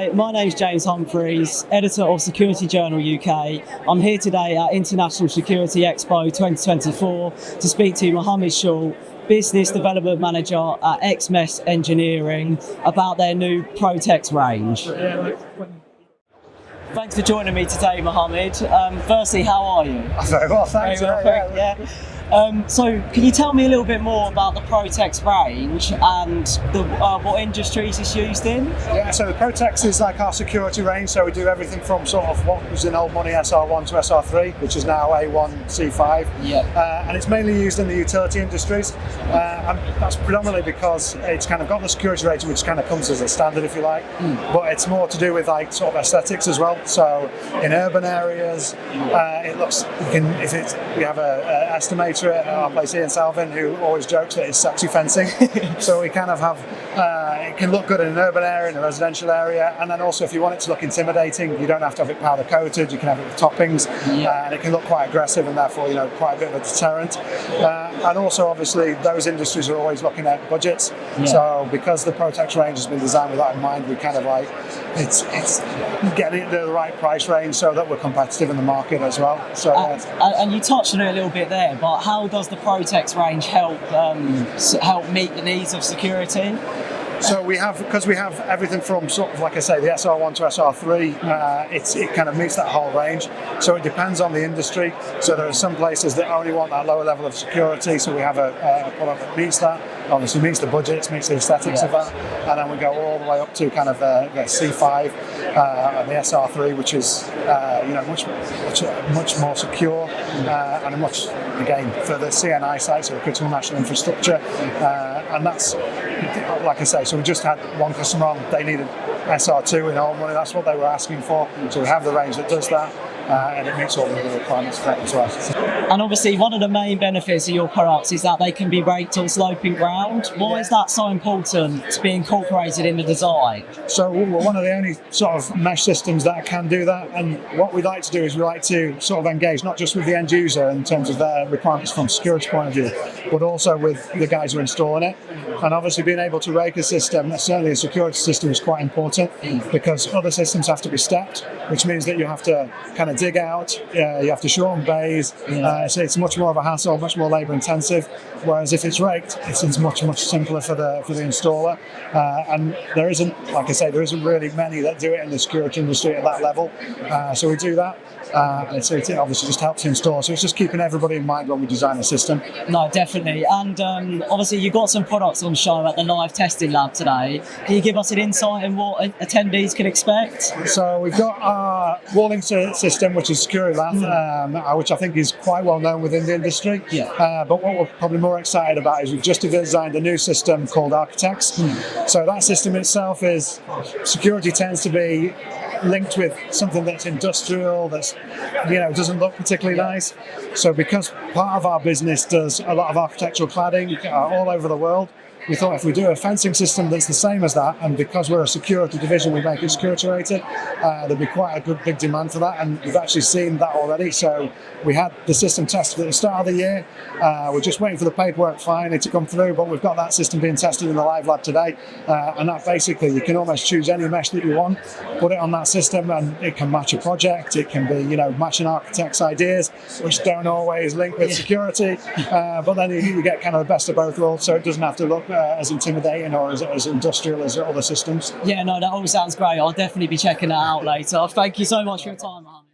Hi, my name's James Humphreys, editor of Security Journal UK. I'm here today at International Security Expo 2024 to speak to Mohammed Shaw, Business Development Manager at ExMesh Engineering, about their new Protex range. Thanks for joining me today, Mohammed. Firstly, how are you? Very well, thanks. Very well, yeah. So, can you tell me a little bit more about the Protex range and what industries it's used in? Yeah, so the Protex is like our security range, so we do everything from sort of what was in old money SR1 to SR3, which is now A1, C5. Yeah. And it's mainly used in the utility industries, and that's predominantly because it's kind of got the security rating, which kind of comes as a standard, if you like, but it's more to do with like sort of aesthetics as well. So in urban areas, it looks, we have an estimator at our place here in Salvin who always jokes that it's sexy fencing. So we kind of have, it can look good in an urban area, in a residential area, and then also if you want it to look intimidating, you don't have to have it powder coated, you can have it with toppings, and it can look quite aggressive and therefore, quite a bit of a deterrent. And also obviously those industries are always looking at budgets. So because the Protex range has been designed with that in mind, we kind of like, it's getting it to the right price range so that we're competitive in the market as well. So and you touched on it a little bit there, but how does the Protex range help meet the needs of security? So because we have everything from sort of, like I say, the SR1 to SR3, it kind of meets that whole range. So it depends on the industry. So there are some places that only want that lower level of security, so we have a product that meets that, obviously meets the budgets, meets the aesthetics of that, and then we go all the way up to kind of the C5 and the SR3, which is much more secure and a much, again, for the CNI sites, so critical national infrastructure, and that's, like I say, so we just had one customer on, they needed SR2 in old money, that's what they were asking for, so we have the range that does that, and it meets all the requirements for that as well. And obviously one of the main benefits of your products is that they can be raked on sloping ground. Why is that so important to be incorporated in the design? So we're one of the only sort of mesh systems that can do that, and what we like to do is we like to sort of engage not just with the end user in terms of their requirements from a security point of view, but also with the guys who are installing it. And obviously being able to rake a system, certainly a security system, is quite important because other systems have to be stepped, which means that you have to kind of dig out, you have to shorten bays, so it's much more of a hassle, much more labour intensive, whereas if it's raked, it's much simpler for the installer, and there isn't, like I say, there isn't really many that do it in the security industry at that level, so we do that, and so it obviously just helps to install, so it's just keeping everybody in mind when we design a system. No, definitely, and obviously you've got some products on show at the live testing lab today. Can you give us an insight in what attendees can expect? So we've got our walling system, which is Securilath, which I think is quite well known within the industry. But what we're probably more excited about is we've just designed a new system called Architects. So that system itself is, security tends to be linked with something that's industrial, that's doesn't look particularly nice. So because part of our business does a lot of architectural cladding all over the world, we thought if we do a fencing system that's the same as that, and because we're a security division, we make it security rated, there'd be quite a good big demand for that, and we've actually seen that already. So we had the system tested at the start of the year. We're just waiting for the paperwork finally to come through, but we've got that system being tested in the live lab today, and that basically, you can almost choose any mesh that you want, put it on that system, and it can match a project, it can be, matching architects' ideas, which don't always link with security, but then you get kind of the best of both worlds, so it doesn't have to look as intimidating or as industrial as other systems. Yeah, no, that all sounds great. I'll definitely be checking that out later. Thank you so much for your time, Mohammed.